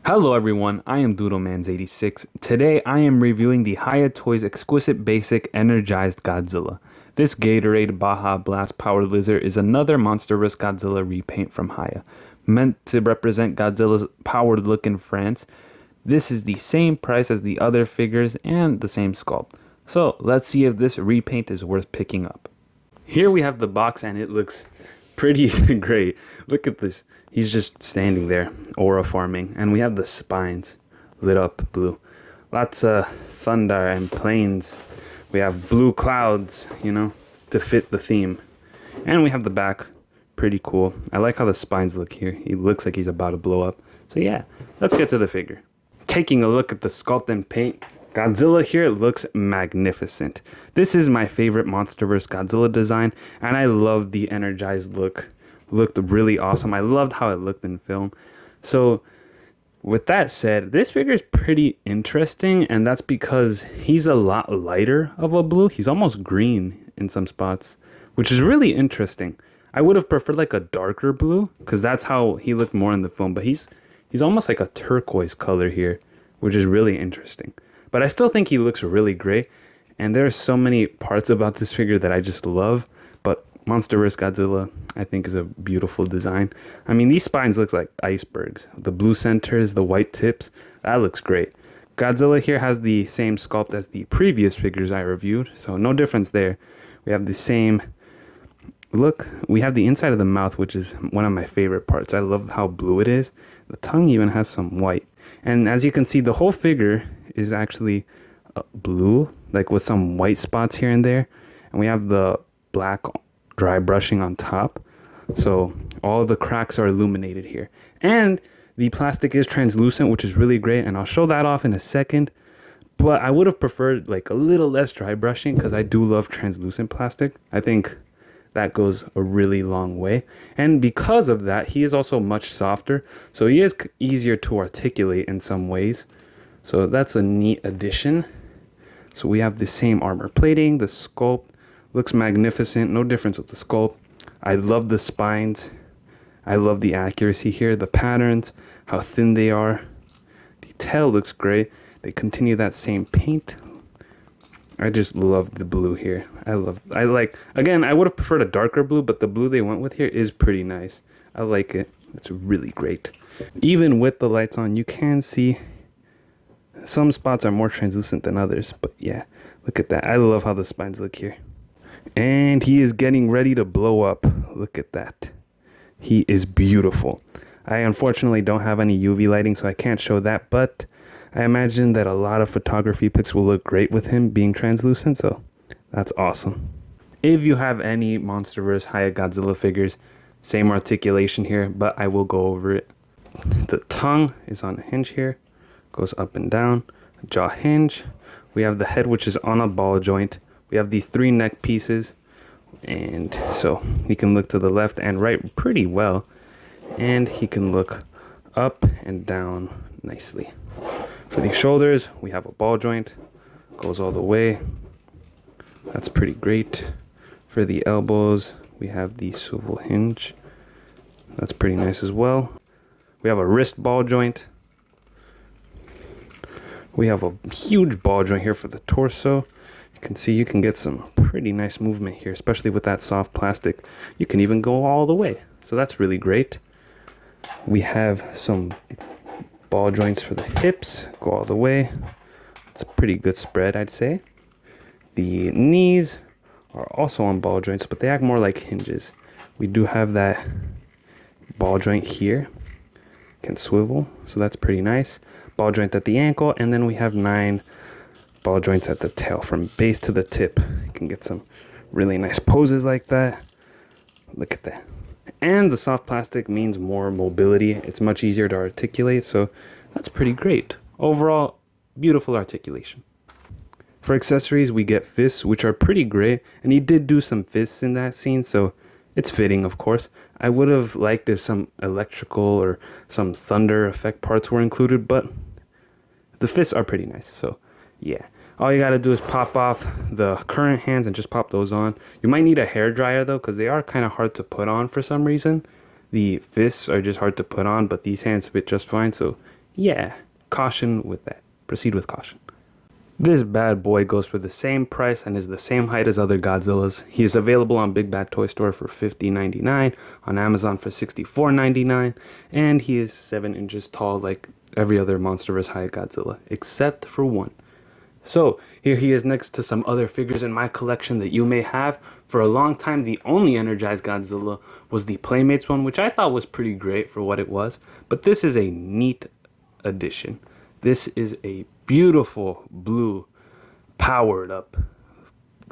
Hello everyone, I am Doodlemans86. Today I am reviewing the Hiya Toys Exquisite Basic Energized Godzilla. This Gatorade Baja Blast Power Lizard is another Monsterverse Godzilla repaint from Hiya. Meant to represent Godzilla's powered look in France, this is the same price as the other figures and the same sculpt. So let's see if this repaint is worth picking up. Here we have the box and it looks pretty great. Look at this. He's just standing there, aura forming. And we have the spines lit up blue. Lots of thunder and planes. We have blue clouds, to fit the theme. And we have the back. Pretty cool. I like how the spines look here. He looks like he's about to blow up. So yeah, let's get to the figure. Taking a look at the sculpt and paint, Godzilla here looks magnificent. This is my favorite Monsterverse Godzilla design, and I love the energized look. Looked really awesome. I loved how it looked in film. So with that said, this figure is pretty interesting, and that's because he's a lot lighter of a blue. He's almost green in some spots, which is really interesting. I would have preferred like a darker blue, because that's how he looked more in the film, but he's almost like a turquoise color here, which is really interesting. But I still think he looks really great, and there are so many parts about this figure that I just love. But Monsterverse Godzilla, I think, is a beautiful design. I mean, these spines look like icebergs. The blue centers, the white tips, that looks great. Godzilla here has the same sculpt as the previous figures I reviewed, so no difference there. We have the same look. We have the inside of the mouth, which is one of my favorite parts. I love how blue it is. The tongue even has some white. And as you can see, the whole figure is actually blue, like with some white spots here and there. And we have the black dry brushing on top. So all the cracks are illuminated here. And the plastic is translucent, which is really great. And I'll show that off in a second. But I would have preferred like a little less dry brushing because I do love translucent plastic. I think that goes a really long way. And because of that, he is also much softer. So he is easier to articulate in some ways. So that's a neat addition. So we have the same armor plating. The sculpt looks magnificent. No difference with the sculpt. I love the spines. I love the accuracy here. The patterns, how thin they are. The tail looks great. They continue that same paint. I just love the blue here. Again, I would have preferred a darker blue, but the blue they went with here is pretty nice. I like it. It's really great. Even with the lights on, you can see some spots are more translucent than others, but yeah, look at that. I love how the spines look here. And he is getting ready to blow up. Look at that. He is beautiful. I unfortunately don't have any UV lighting, so I can't show that, but I imagine that a lot of photography pics will look great with him being translucent, so that's awesome. If you have any Monsterverse Hiya Godzilla figures, same articulation here, but I will go over it. The tongue is on a hinge here, goes up and down, jaw hinge. We have the head, which is on a ball joint. We have these three neck pieces, and so he can look to the left and right pretty well, and he can look up and down nicely. For the shoulders, we have a ball joint, goes all the way. That's pretty great. For the elbows, we have the swivel hinge. That's pretty nice as well. We have a wrist ball joint. We have a huge ball joint here for the torso. You can see you can get some pretty nice movement here, especially with that soft plastic. You can even go all the way. So that's really great. We have some ball joints for the hips, go all the way. It's a pretty good spread, I'd say. The knees are also on ball joints, but they act more like hinges. We do have that ball joint here, can swivel, so that's pretty nice. Ball joint at the ankle, and then we have 9 ball joints at the tail from base to the tip. You can get some really nice poses like that. Look at that. And the soft plastic means more mobility. It's much easier to articulate, so that's pretty great. Overall, beautiful articulation. For accessories, we get fists, which are pretty great, and he did do some fists in that scene, so it's fitting, of course. I would have liked if some electrical or some thunder effect parts were included, but the fists are pretty nice, so yeah. All you gotta do is pop off the current hands and just pop those on. You might need a hair dryer though, because they are kind of hard to put on for some reason. The fists are just hard to put on, but these hands fit just fine, so yeah, caution with that. Proceed with caution. This bad boy goes for the same price and is the same height as other Godzillas. He is available on Big Bad Toy Store for $50.99, on Amazon for $64.99, and he is 7 inches tall like every other Monsterverse Hiya Godzilla, except for one. So, here he is next to some other figures in my collection that you may have. For a long time, the only Energized Godzilla was the Playmates one, which I thought was pretty great for what it was. But this is a neat addition. This is a beautiful blue, powered up,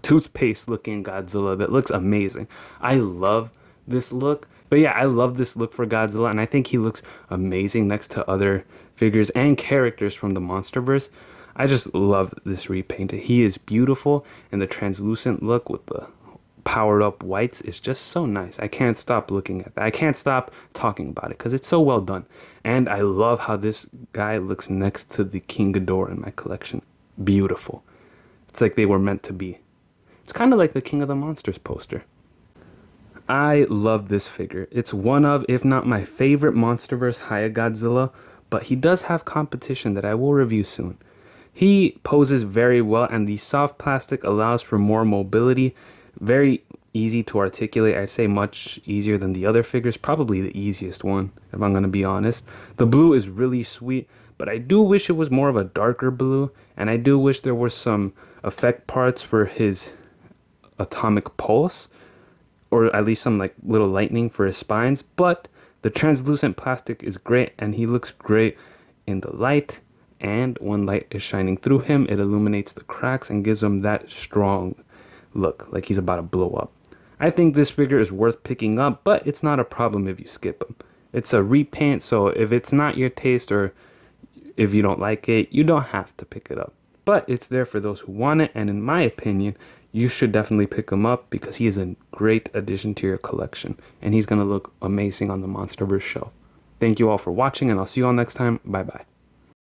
toothpaste looking Godzilla that looks amazing. I love this look. But yeah, I love this look for Godzilla, and I think he looks amazing next to other figures and characters from the Monsterverse. I just love this repaint. He is beautiful, and the translucent look with the powered up whites is just so nice. I can't stop looking at that. I can't stop talking about it because it's so well done. And I love how this guy looks next to the King Ghidorah in my collection. Beautiful. It's like they were meant to be. It's kind of like the King of the Monsters poster. I love this figure. It's one of, if not my favorite Monsterverse Hiya Godzilla, but he does have competition that I will review soon. He poses very well, and the soft plastic allows for more mobility. Very easy to articulate. I'd say much easier than the other figures. Probably the easiest one, if I'm going to be honest. The blue is really sweet, but I do wish it was more of a darker blue, and I do wish there were some effect parts for his atomic pulse, or at least some like little lightning for his spines. But the translucent plastic is great, and he looks great in the light. And when light is shining through him, it illuminates the cracks and gives him that strong look, like he's about to blow up. I think this figure is worth picking up, but it's not a problem if you skip him. It's a repaint, so if it's not your taste or if you don't like it, you don't have to pick it up. But it's there for those who want it, and in my opinion, you should definitely pick him up because he is a great addition to your collection, and he's going to look amazing on the Monsterverse shelf. Thank you all for watching, and I'll see you all next time. Bye bye.